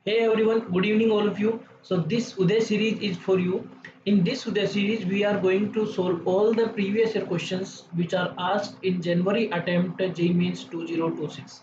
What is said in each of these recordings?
Hey everyone, good evening all of you. So this Uday series is for you. In this Uday series, we are going to solve all the previous year questions which are asked in January attempt JEE Mains 2026.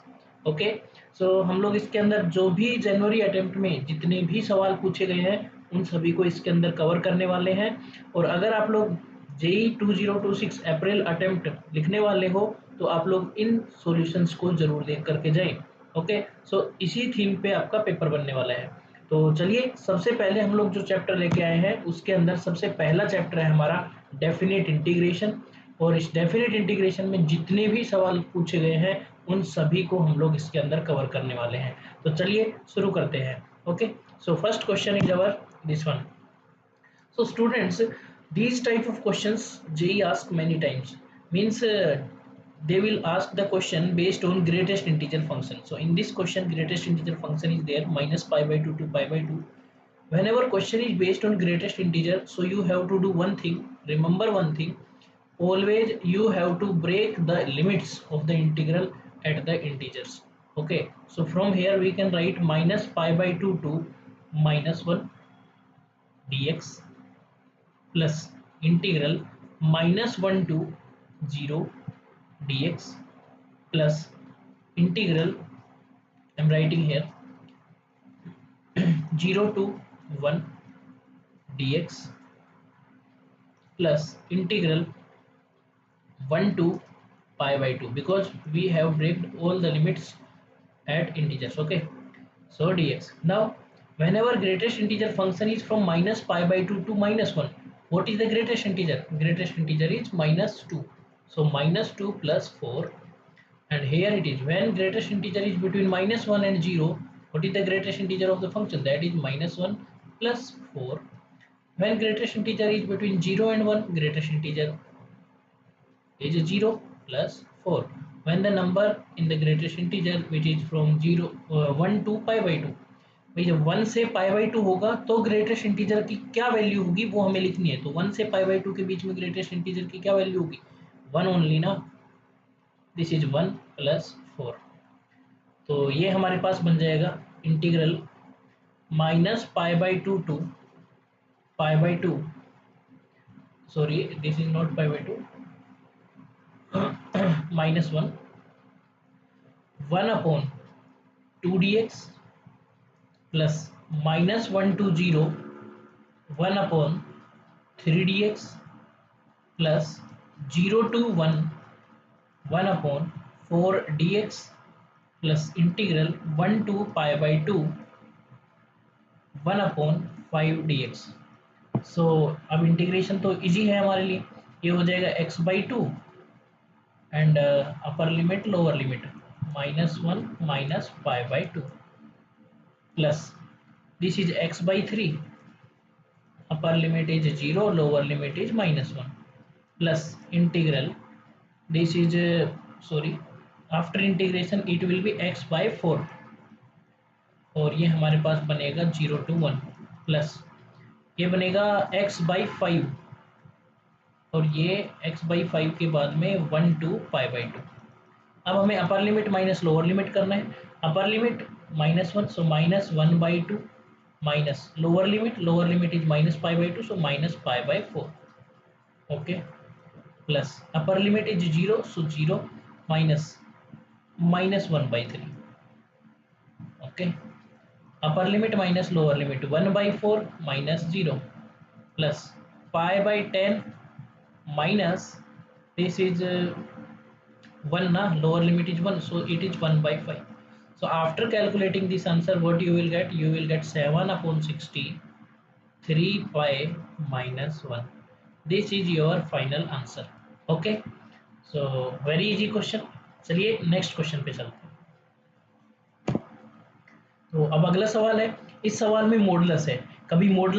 Okay, सो हम लोग इसके अंदर जो भी जनवरी attempt में जितने भी सवाल पूछे गए हैं उन सभी को इसके अंदर कवर करने वाले हैं। और अगर आप लोग JEE 2026 अप्रैल अटेम्प्ट लिखने वाले हो तो आप लोग इन सॉल्यूशंस को जरूर देख करके जाएं। ओके, सो इसी थीम पे आपका पेपर बनने वाला है। तो चलिए सबसे पहले हम लोग जो चैप्टर लेके आए हैं उसके अंदर सबसे पहला चैप्टर है हमारा डेफिनेट इंटीग्रेशन। और इस डेफिनेट इंटीग्रेशन में जितने भी सवाल पूछे गए हैं उन सभी को हम लोग इसके अंदर कवर करने वाले हैं। तो चलिए शुरू करते हैं। Okay, so first question is our this one. So students, these type of questions JEE ask many times. Means they will ask the question based on greatest integer function. So in this question, greatest integer function is there minus pi by 2 to pi by 2. Whenever question is based on greatest integer, so you have to do one thing. Remember one thing. Always you have to break the limits of the integral at the integers. Okay. So from here we can write minus pi by 2 to minus 1 dx plus integral minus 1 to 0 dx plus integral, I am writing here 0 to 1 dx plus integral 1 to pi by 2, because we have breaked all the limits at integers. Okay, so dx. Now whenever greatest integer function is from minus pi by 2 to minus 1, what is the greatest integer? Greatest integer is minus 2. So minus 2 plus 4, and here it is when greatest integer is between minus 1 and 0, what is the greatest integer of the function? That is minus 1 plus 4. When greatest integer is between 0 and 1, greatest integer is 0 plus 4. When the number in the greatest integer which is from 1 to pi by 2, भाई जब 1 से पाई by 2 होगा तो greatest integer की क्या value होगी वो हमें लिखनी है। तो 1 से पाई बाई 2 के बीच में ग्रेटेस्ट इंटीजर की क्या वैल्यू होगी? 1 ओनली ना, दिस इज 1 प्लस 4। तो ये हमारे पास बन जाएगा integral minus pi by 2 to pi by 2, sorry this is not pi by 2, minus 1 1 upon 2 dx plus minus 1 to 0 1 upon 3 dx plus 0 to 1 1 upon 4 dx plus integral 1 to pi by 2 1 upon 5 dx। So अब integration तो easy है हमारे लिए, ये हो जाएगा x by 2 and upper limit lower limit minus 1 minus pi by 2 plus this is x by 3, upper limit is 0, lower limit is minus 1 plus integral, this is sorry, after integration it will be x by 4 और ये हमारे पास बनेगा 0 to 1 plus ये बनेगा x by 5 और ये x by 5 के बाद में 1 to pi by 2। अब हमें upper limit minus lower limit करना है। Upper limit minus 1, so minus 1 by 2 minus lower limit is minus pi by 2, so minus pi by 4। okay, plus upper limit is 0, so 0 minus minus 1 by 3। okay, upper limit minus lower limit 1 by 4 minus 0 plus pi by 10 minus this is 1 na, lower limit is 1, so it is 1 by 5। So after calculating this answer, what you will get? You will get 7 upon 60, 3 pi minus 1। This is your final answer। Okay, so very easy question। चलिए next question पे चलते हैं। तो अब अगला सवाल है, इस सवाल में मॉडुलस है। कभी मॉडुलस